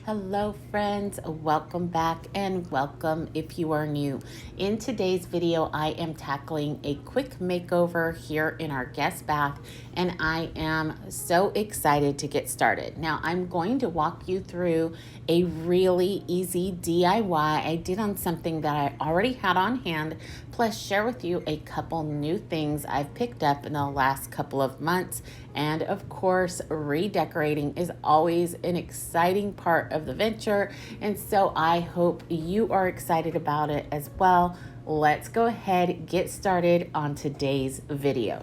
Hello friends, welcome back and welcome if you are new. In today's video, I am tackling a quick makeover here in our guest bath, and I am so excited to get started. Now I'm going to walk you through a really easy DIY I did on something that I already had on hand, plus share with you a couple new things I've picked up in the last couple of months. And of course, redecorating is always an exciting part of the venture, and so I hope you are excited about it as well. Let's go ahead and get started on today's video.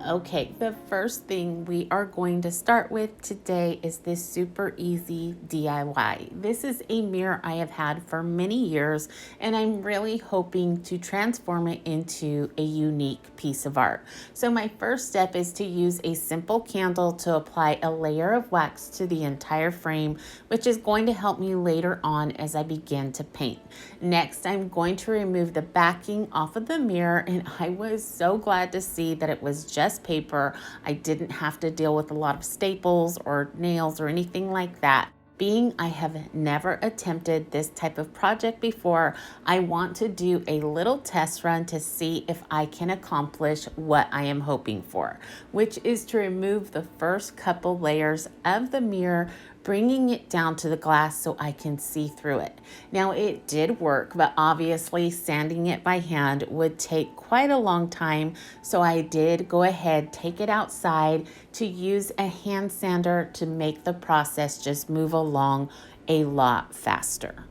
Okay, the first thing we are going to start with today is this super easy DIY. This is a mirror I have had for many years, and I'm really hoping to transform it into a unique piece of art. So my first step is to use a simple candle to apply a layer of wax to the entire frame, which is going to help me later on as I begin to paint. Next, I'm going to remove the backing off of the mirror, and I was so glad to see that it was just paper. I didn't have to deal with a lot of staples or nails or anything like that. Being I have never attempted this type of project before, I want to do a little test run to see if I can accomplish what I am hoping for, which is to remove the first couple layers of the mirror, bringing it down to the glass so I can see through it. Now it did work, but obviously sanding it by hand would take quite a long time, so I did go ahead, take it outside to use a hand sander to make the process just move along a lot faster.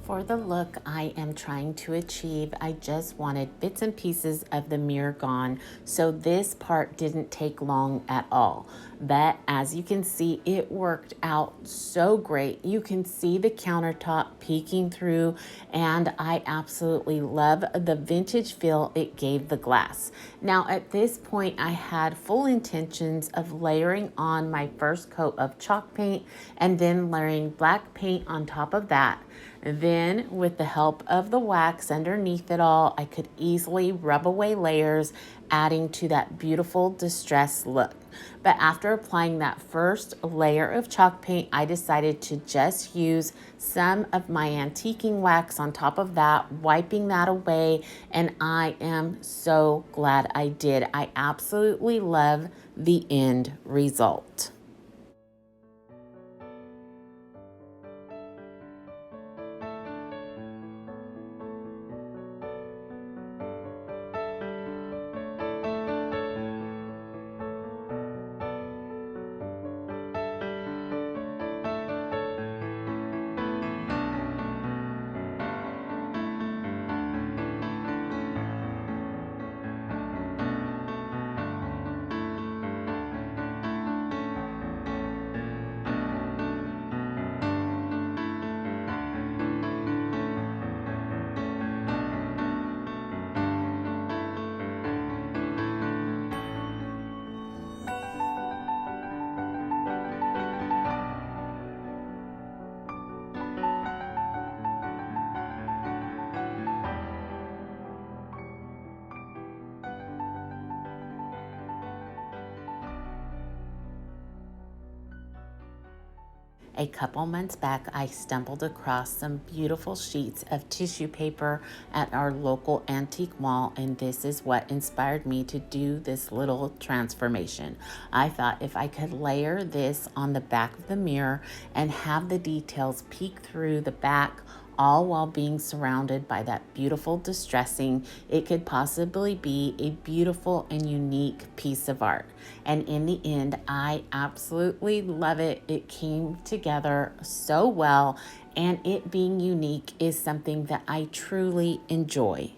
For the look I am trying to achieve, I just wanted bits and pieces of the mirror gone, so this part didn't take long at all. But as you can see, it worked out so great. You can see the countertop peeking through, and I absolutely love the vintage feel it gave the glass. Now at this point, I had full intentions of layering on my first coat of chalk paint and then layering black paint on top of that. Then, with the help of the wax underneath it all, I could easily rub away layers, adding to that beautiful distressed look. But after applying that first layer of chalk paint, I decided to just use some of my antiquing wax on top of that, wiping that away, and I am so glad I did. I absolutely love the end result. A couple months back, I stumbled across some beautiful sheets of tissue paper at our local antique mall, and this is what inspired me to do this little transformation. I thought if I could layer this on the back of the mirror and have the details peek through the back, all while being surrounded by that beautiful distressing, it could possibly be a beautiful and unique piece of art. And in the end, I absolutely love it. It came together so well, and it being unique is something that I truly enjoy.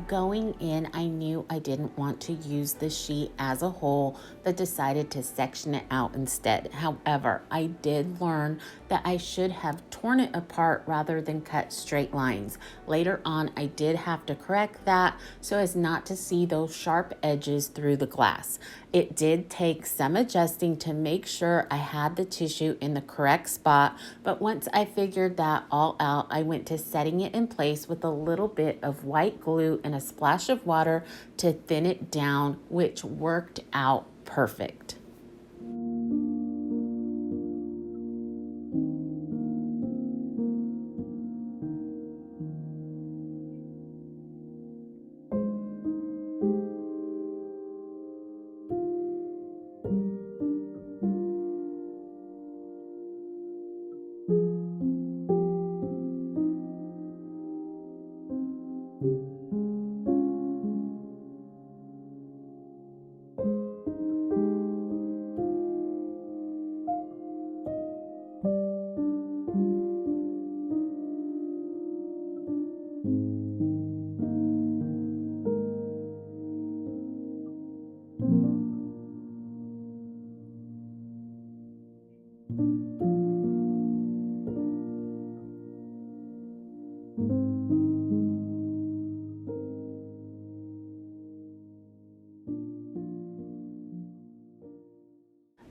going in, I knew I didn't want to use the sheet as a whole, but decided to section it out instead. However, I did learn that I should have torn it apart rather than cut straight lines. Later on, I did have to correct that so as not to see those sharp edges through the glass. It did take some adjusting to make sure I had the tissue in the correct spot, but once I figured that all out, I went to setting it in place with a little bit of white glue and a splash of water to thin it down, which worked out perfect.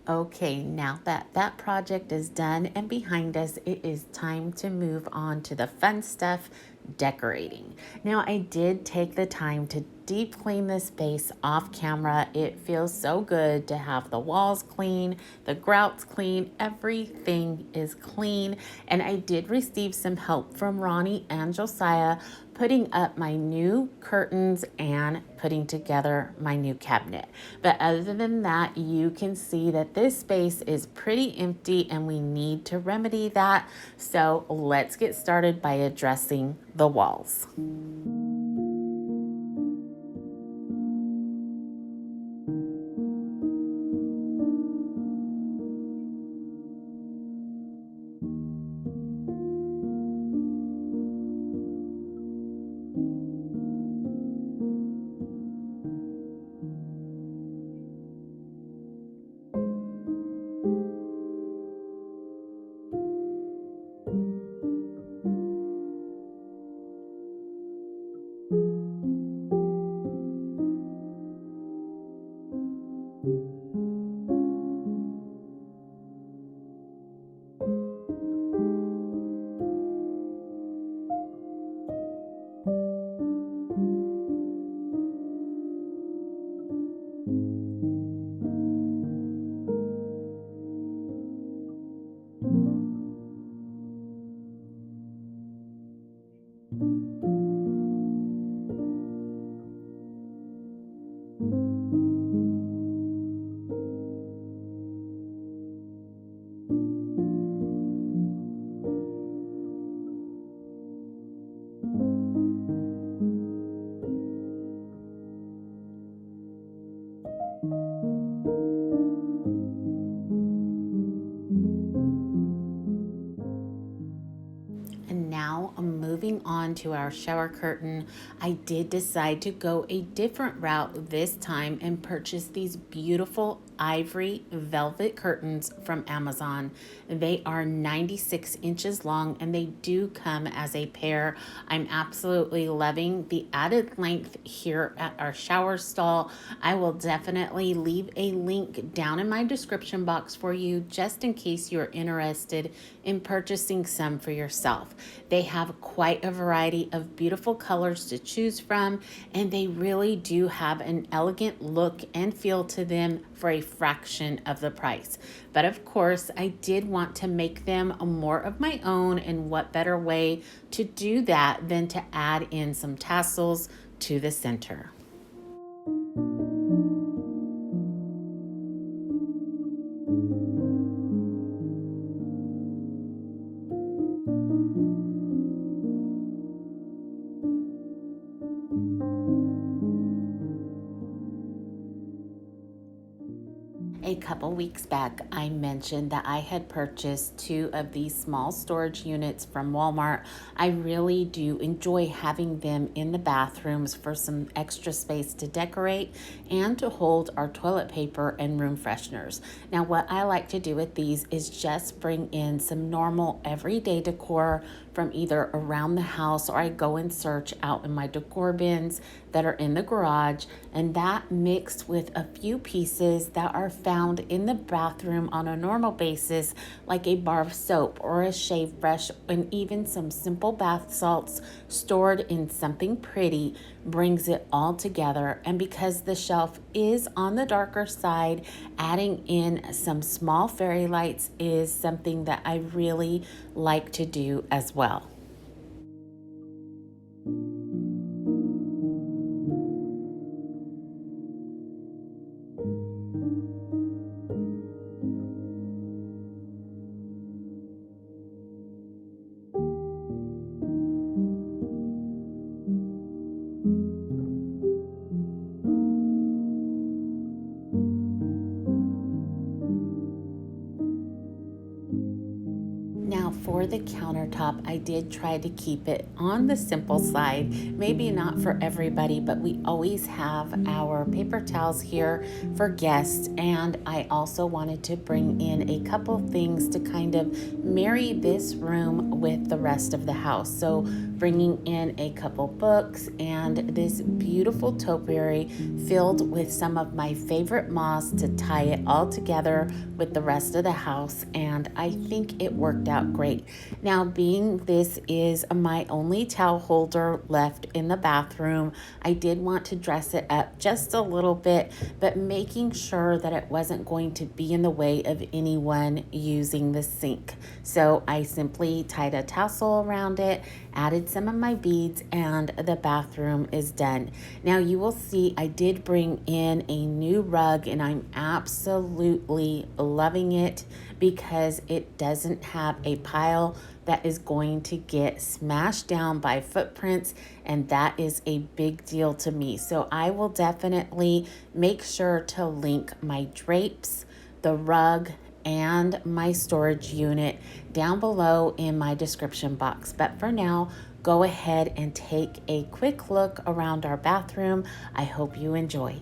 Okay, now that that project is done and behind us, it is time to move on to the fun stuff, decorating. Now, I did take the time to deep clean this space off camera. It feels so good to have the walls clean, the grouts clean, everything is clean. And I did receive some help from Ronnie and Josiah putting up my new curtains and putting together my new cabinet. But other than that, you can see that this space is pretty empty and we need to remedy that. So let's get started by addressing the walls. And now moving on to our shower curtain, I did decide to go a different route this time and purchase these beautiful ivory velvet curtains from Amazon. They are 96 inches long and they do come as a pair. I'm absolutely loving the added length here at our shower stall. I will definitely leave a link down in my description box for you just in case you're interested in purchasing some for yourself. They have quite a variety of beautiful colors to choose from, and they really do have an elegant look and feel to them for a fraction of the price. But of course, I did want to make them more of my own, and what better way to do that than to add in some tassels to the center. A couple weeks back, I mentioned that I had purchased 2 of these small storage units from Walmart. I really do enjoy having them in the bathrooms for some extra space to decorate and to hold our toilet paper and room fresheners. Now, what I like to do with these is just bring in some normal everyday decor from either around the house, or I go and search out in my decor bins that are in the garage, and that mixed with a few pieces that are found in the bathroom on a normal basis, like a bar of soap or a shave brush, and even some simple bath salts stored in something pretty, brings it all together. And because the shelf is on the darker side, adding in some small fairy lights is something that I really like to do as well. Now for the countertop, I did try to keep it on the simple side. Maybe not for everybody, but we always have our paper towels here for guests. And I also wanted to bring in a couple things to kind of marry this room with the rest of the house. So bringing in a couple books and this beautiful topiary filled with some of my favorite moss to tie it all together with the rest of the house. And I think it worked out great. Now, being this is my only towel holder left in the bathroom, I did want to dress it up just a little bit, but making sure that it wasn't going to be in the way of anyone using the sink. So I simply tied a tassel around it, added some of my beads, and the bathroom is done. Now you will see I did bring in a new rug, and I'm absolutely loving it because it doesn't have a pile that is going to get smashed down by footprints, and that is a big deal to me. So I will definitely make sure to link my drapes, the rug, and my storage unit down below in my description box. But for now, go ahead and take a quick look around our bathroom. I hope you enjoy.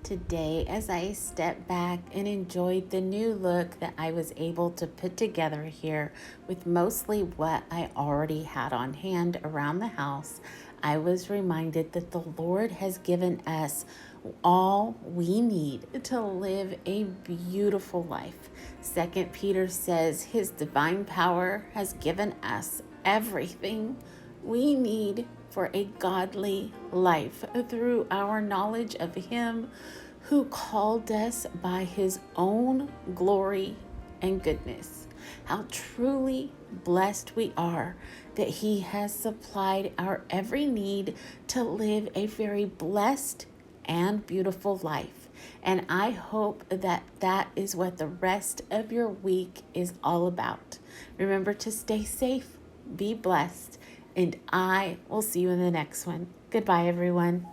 Today, as I stepped back and enjoyed the new look that I was able to put together here with mostly what I already had on hand around the house, I was reminded that the Lord has given us all we need to live a beautiful life. Second Peter says his divine power has given us everything we need for a godly life through our knowledge of him who called us by his own glory and goodness. How truly blessed we are that he has supplied our every need to live a very blessed and beautiful life. And I hope that that is what the rest of your week is all about. Remember to stay safe, be blessed, and I will see you in the next one. Goodbye, everyone.